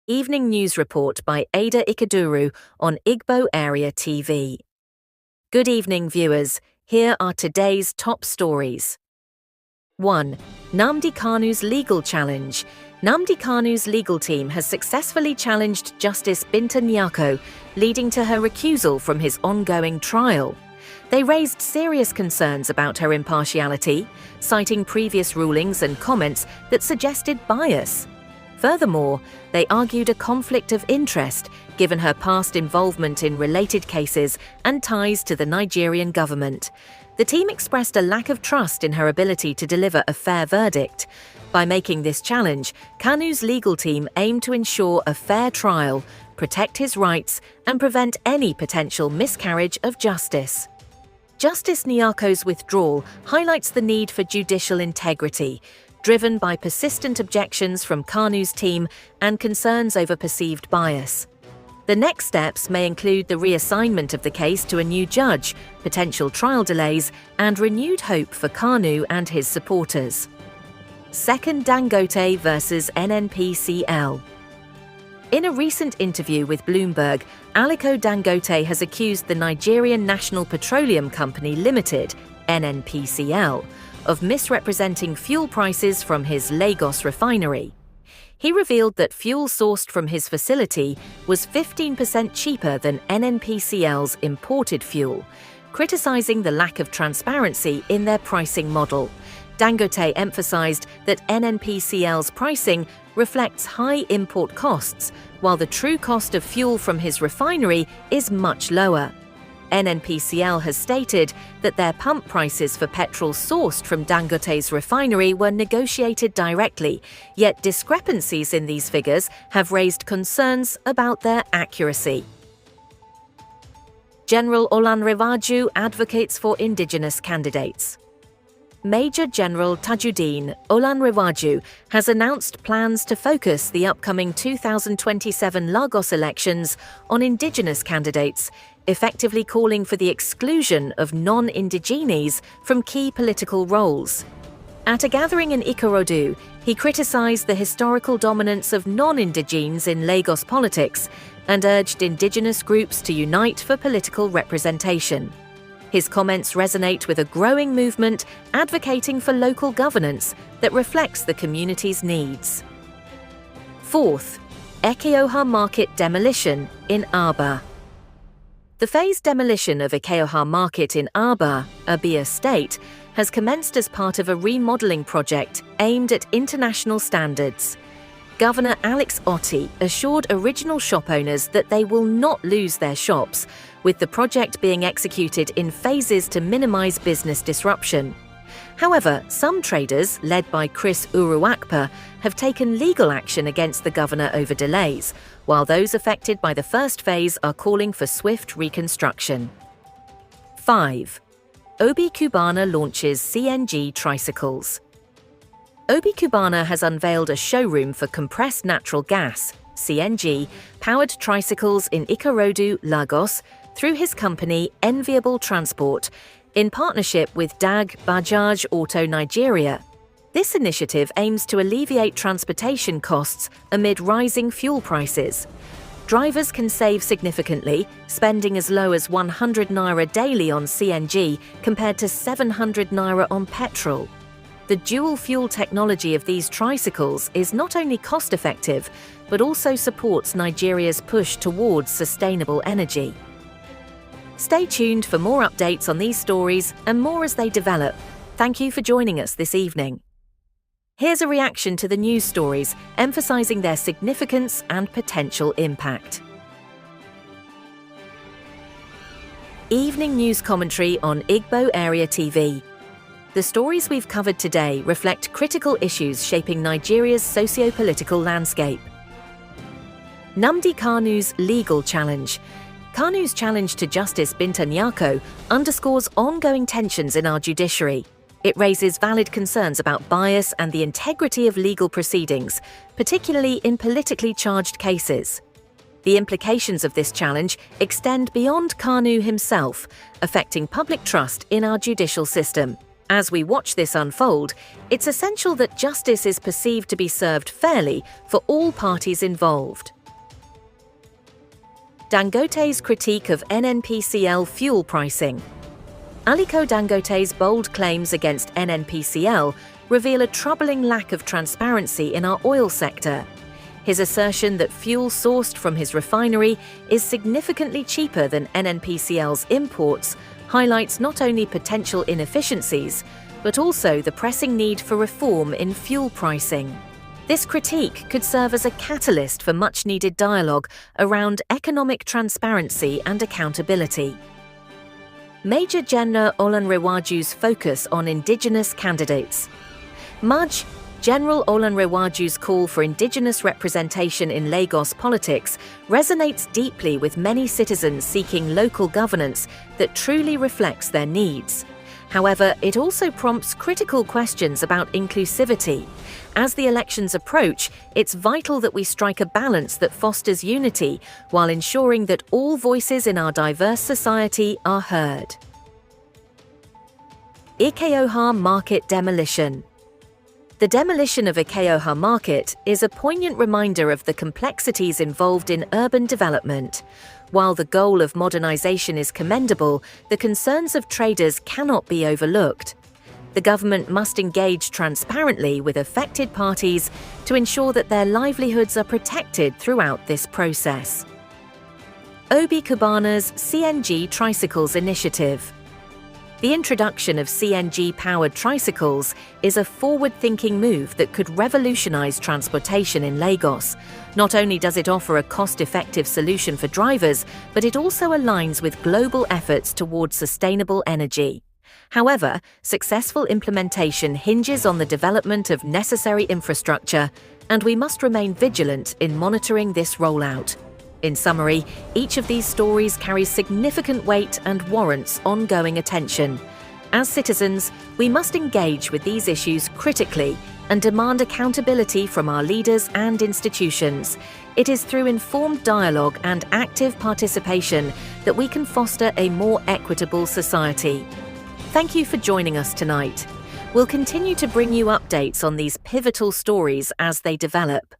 Evening News Report by Ada Ikaduru on Igbo Area TV. Good evening, viewers. Here are today's top stories. 1. Nnamdi Kanu's legal challenge. Nnamdi Kanu's legal team has successfully challenged Justice Binta Nyako, leading to her recusal from his ongoing trial. They raised serious concerns about her impartiality, citing previous rulings and comments that suggested bias. Furthermore, they argued a conflict of interest given her past involvement in related cases and ties to the Nigerian government. The team expressed a lack of trust in her ability to deliver a fair verdict. By making this challenge, Kanu's legal team aimed to ensure a fair trial, protect his rights, and prevent any potential miscarriage of justice. Justice Nyako's withdrawal highlights the need for judicial integrity, driven by persistent objections from Kanu's team and concerns over perceived bias. The next steps may include the reassignment of the case to a new judge, potential trial delays, and renewed hope for Kanu and his supporters. 2nd Dangote versus NNPCL. In a recent interview with Bloomberg, Aliko Dangote has accused the Nigerian National Petroleum Company Limited, NNPCL, of misrepresenting fuel prices from his Lagos refinery. He revealed that fuel sourced from his facility was 15% cheaper than NNPCL's imported fuel, criticizing the lack of transparency in their pricing model. Dangote emphasized that NNPCL's pricing reflects high import costs, while the true cost of fuel from his refinery is much lower. NNPCL has stated that their pump prices for petrol sourced from Dangote's refinery were negotiated directly, yet discrepancies in these figures have raised concerns about their accuracy. General Olanrewaju advocates for Indigenous candidates. Major General Tajuddin Olanrewaju has announced plans to focus the upcoming 2027 Lagos elections on Indigenous candidates, effectively calling for the exclusion of non-Indigenes from key political roles. At a gathering in Ikorodu, he criticized the historical dominance of non-Indigenes in Lagos politics and urged Indigenous groups to unite for political representation. His comments resonate with a growing movement advocating for local governance that reflects the community's needs. 4th, Ekeoha Market demolition in Abia. The phased demolition of Ekeoha Market in Abia State, has commenced as part of a remodeling project aimed at international standards. Governor Alex Otti assured original shop owners that they will not lose their shops, with the project being executed in phases to minimize business disruption. However, some traders, led by Chris Uruakpa, have taken legal action against the governor over delays, while those affected by the first phase are calling for swift reconstruction. 5. Obi Cubana launches CNG Tricycles. Obi Cubana has unveiled a showroom for compressed natural gas, CNG, powered tricycles in Ikorodu, Lagos, through his company Enviable Transport, in partnership with DAG Bajaj Auto Nigeria. This initiative aims to alleviate transportation costs amid rising fuel prices. Drivers can save significantly, spending as low as 100 naira daily on CNG compared to 700 naira on petrol. The dual-fuel technology of these tricycles is not only cost-effective, but also supports Nigeria's push towards sustainable energy. Stay tuned for more updates on these stories and more as they develop. Thank you for joining us this evening. Here's a reaction to the news stories, emphasizing their significance and potential impact. Evening news commentary on Igbo Area TV. The stories we've covered today reflect critical issues shaping Nigeria's socio-political landscape. Nnamdi Kanu's legal challenge. Kanu's challenge to Justice Binta Nyako underscores ongoing tensions in our judiciary. It raises valid concerns about bias and the integrity of legal proceedings, particularly in politically charged cases. The implications of this challenge extend beyond Kanu himself, affecting public trust in our judicial system. As we watch this unfold, it's essential that justice is perceived to be served fairly for all parties involved. Dangote's critique of NNPCL fuel pricing. Aliko Dangote's bold claims against NNPCL reveal a troubling lack of transparency in our oil sector. His assertion that fuel sourced from his refinery is significantly cheaper than NNPCL's imports highlights not only potential inefficiencies, but also the pressing need for reform in fuel pricing. This critique could serve as a catalyst for much-needed dialogue around economic transparency and accountability. Major General Olanrewaju's focus on Indigenous candidates. General Olanrewaju's call for Indigenous representation in Lagos politics resonates deeply with many citizens seeking local governance that truly reflects their needs. However, it also prompts critical questions about inclusivity. As the elections approach, it's vital that we strike a balance that fosters unity while ensuring that all voices in our diverse society are heard. Ekeoha market demolition. The demolition of Ekeoha market is a poignant reminder of the complexities involved in urban development. While the goal of modernization is commendable, the concerns of traders cannot be overlooked. The government must engage transparently with affected parties to ensure that their livelihoods are protected throughout this process. Obi Cubana's CNG Tricycles initiative. The introduction of CNG-powered tricycles is a forward-thinking move that could revolutionize transportation in Lagos. Not only does it offer a cost-effective solution for drivers, but it also aligns with global efforts towards sustainable energy. However, successful implementation hinges on the development of necessary infrastructure, and we must remain vigilant in monitoring this rollout. In summary, each of these stories carries significant weight and warrants ongoing attention. As citizens, we must engage with these issues critically and demand accountability from our leaders and institutions. It is through informed dialogue and active participation that we can foster a more equitable society. Thank you for joining us tonight. We'll continue to bring you updates on these pivotal stories as they develop.